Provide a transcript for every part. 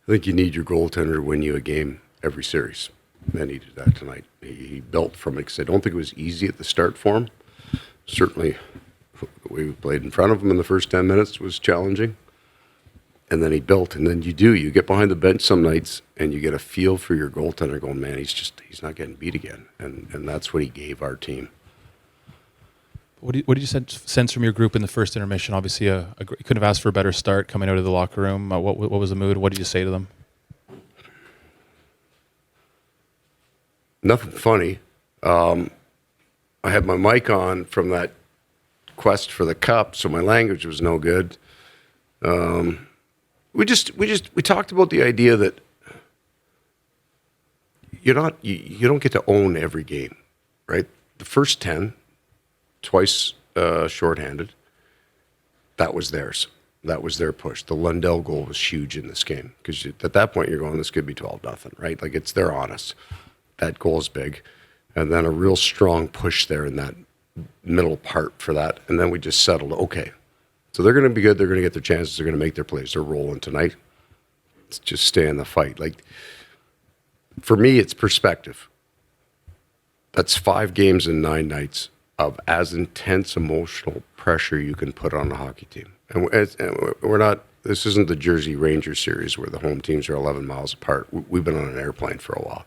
I think you need your goaltender to win you a game every series. And he did that tonight. He built from it because I don't think it was easy at the start for him. Certainly, the way we played in front of him in the first 10 minutes was challenging. And then he built, and then you get behind the bench some nights and you get a feel for your goaltender going, man, he's not getting beat again. And that's what he gave our team. What did you sense from your group in the first intermission? Obviously, you couldn't have asked for a better start coming out of the locker room. What was the mood? What did you say to them? Nothing funny. I had my mic on from that quest for the cup, so my language was no good. We talked about the idea that you don't get to own every game, right? The first 10, twice shorthanded, that was theirs. That was their push. The Lundell goal was huge in this game because at that point you're going, this could be 12-0, right? Like they're honest. That goal is big. And then a real strong push there in that middle part for that. And then we just settled, okay. So they're going to be good. They're going to get their chances. They're going to make their plays. They're rolling tonight. Let's just stay in the fight. Like, for me, it's perspective. That's 5 games and 9 nights of as intense emotional pressure you can put on a hockey team. And we're not, this isn't the Jersey Rangers series where the home teams are 11 miles apart. We've been on an airplane for a while.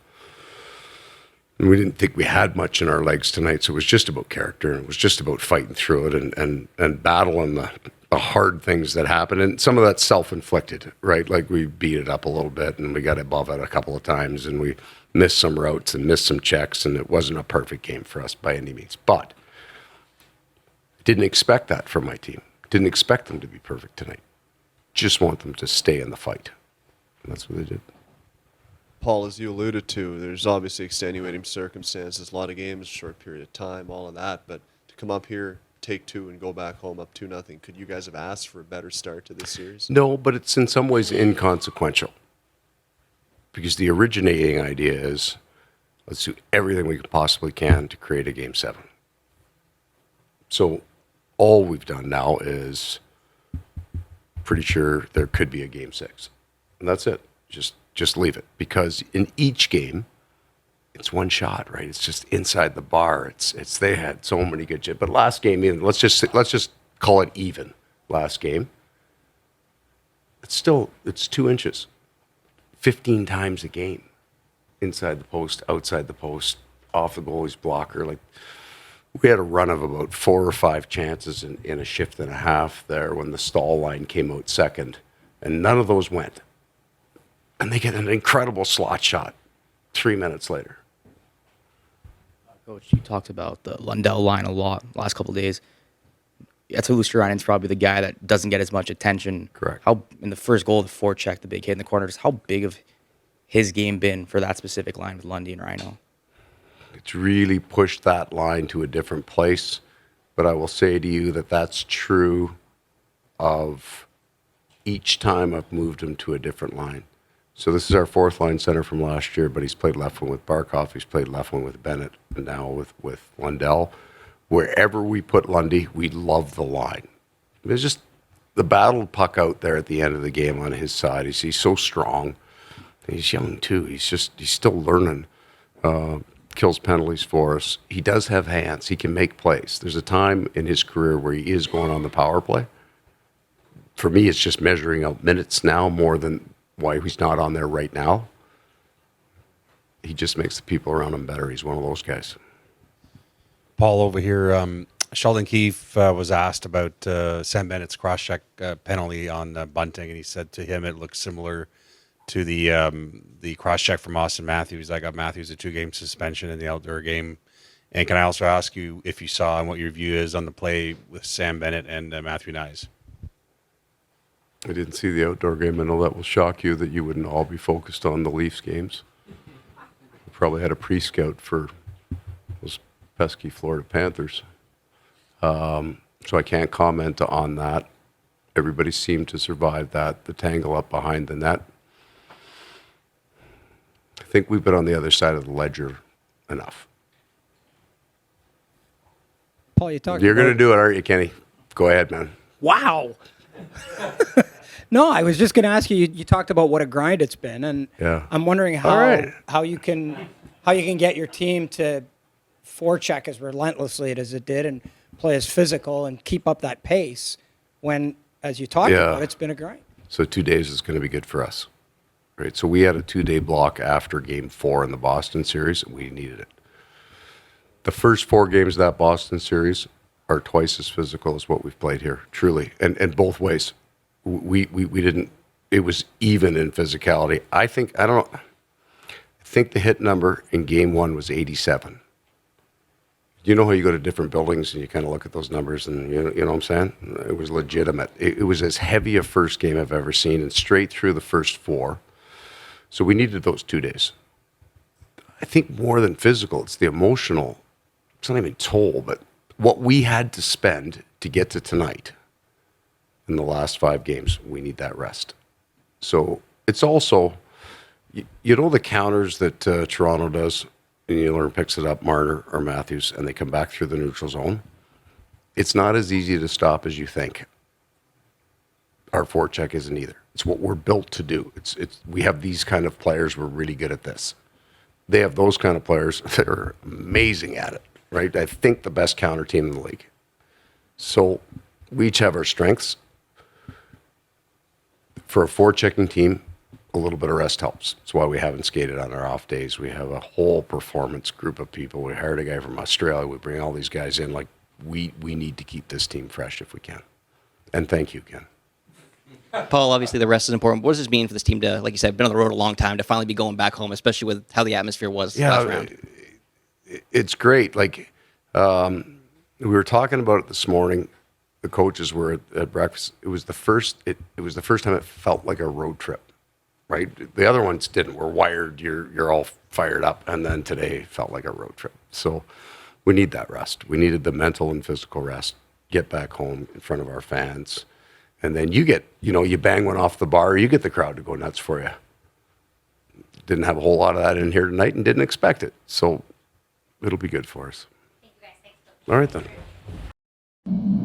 And we didn't think we had much in our legs tonight, so it was just about character, and it was just about fighting through it and battling the hard things that happen. And some of that's self-inflicted, right? Like we beat it up a little bit, and we got above it a couple of times, and we missed some routes and missed some checks, and it wasn't a perfect game for us by any means. But didn't expect that from my team. Didn't expect them to be perfect tonight. Just want them to stay in the fight. And that's what they did. Paul, as you alluded to, there's obviously extenuating circumstances, a lot of games, short period of time, all of that. But to come up here, take 2, and go back home up 2-0, could you guys have asked for a better start to this series? No, but it's in some ways inconsequential. Because the originating idea is, let's do everything we possibly can to create a Game 7. So all we've done now is pretty sure there could be a Game 6. And that's it. Just leave it, because in each game, it's one shot, right? It's just inside the bar. It's they had so many good shit. But last game, even let's just call it even. Last game, it's 2 inches, 15 times a game, inside the post, outside the post, off the goalie's blocker. Like we had a run of about 4 or 5 chances in a shift and a half there when the stall line came out second, and none of those went. And they get an incredible slot shot 3 minutes later. Coach, you talked about the Lundell line a lot last couple of days. Jetta Luosterainen's probably the guy that doesn't get as much attention. Correct. How in the first goal, the forecheck, the big hit in the corner, just how big of his game been for that specific line with Lundy and Rhino? It's really pushed that line to a different place. But I will say to you that that's true of each time I've moved him to a different line. So this is our 4th line center from last year, but he's played left wing with Barkov. He's played left wing with Bennett, and now with Lundell. Wherever we put Lundy, we love the line. There's just the battled puck out there at the end of the game on his side. He's so strong. He's young too. He's still learning. Kills penalties for us. He does have hands. He can make plays. There's a time in his career where he is going on the power play. For me, it's just measuring out minutes now more than why he's not on there right now. He just makes the people around him better. He's one of those guys. Paul over here, Sheldon Keefe was asked about Sam Bennett's cross-check penalty on Bunting, and he said to him it looks similar to the cross-check from Austin Matthews. I got Matthews a 2-game suspension in the outdoor game. And can I also ask you if you saw and what your view is on the play with Sam Bennett and Matthew Nyes? I didn't see the outdoor game. I know that will shock you that you wouldn't all be focused on the Leafs games. We probably had a pre-scout for those pesky Florida Panthers. So I can't comment on that. Everybody seemed to survive that, the tangle up behind the net. I think we've been on the other side of the ledger enough. Paul, you talked You're going to do it, aren't you, Kenny? Go ahead, man. Wow. No, I was just going to ask you, you talked about what a grind it's been, and Yeah. I'm wondering All right. how you can get your team to forecheck as relentlessly as it did and play as physical and keep up that pace when, as you talked Yeah. about, it's been a grind. So 2 days is going to be good for us, right? So we had a 2-day block after Game 4 in the Boston series, and we needed it. The first 4 games of that Boston series are twice as physical as what we've played here, truly, and both ways. We didn't. It was even in physicality. I think the hit number in Game 1 was 87. You know how you go to different buildings and you kind of look at those numbers and you know what I'm saying? It was legitimate. It was as heavy a first game I've ever seen and straight through the first 4. So we needed those 2 days. I think more than physical, it's the emotional. It's not even toll, but what we had to spend to get to tonight in the last 5 games, we need that rest. So it's also, you know the counters that Toronto does, and Yiller picks it up, Marner or Matthews, and they come back through the neutral zone. It's not as easy to stop as you think. Our forecheck isn't either. It's what we're built to do. We have these kind of players. We're really good at this. They have those kind of players that are amazing at it, right? I think the best counter team in the league. So we each have our strengths. For a forechecking team, a little bit of rest helps. That's why we haven't skated on our off days. We have a whole performance group of people. We hired a guy from Australia. We bring all these guys in. Like we need to keep this team fresh if we can. And thank you, Ken. Paul, obviously the rest is important. What does this mean for this team to, like you said, been on the road a long time, to finally be going back home, especially with how the atmosphere was last round? It's great. Like we were talking about it this morning. The coaches were at breakfast. It was the first time it felt like a road trip, right? The other ones didn't. We're wired. You're all fired up, and then today felt like a road trip. So we need that rest. We needed the mental and physical rest. Get back home in front of our fans, and then you bang one off the bar, you get the crowd to go nuts for you. Didn't have a whole lot of that in here tonight, and didn't expect it. So it'll be good for us. Thank you guys. Thanks. All right then.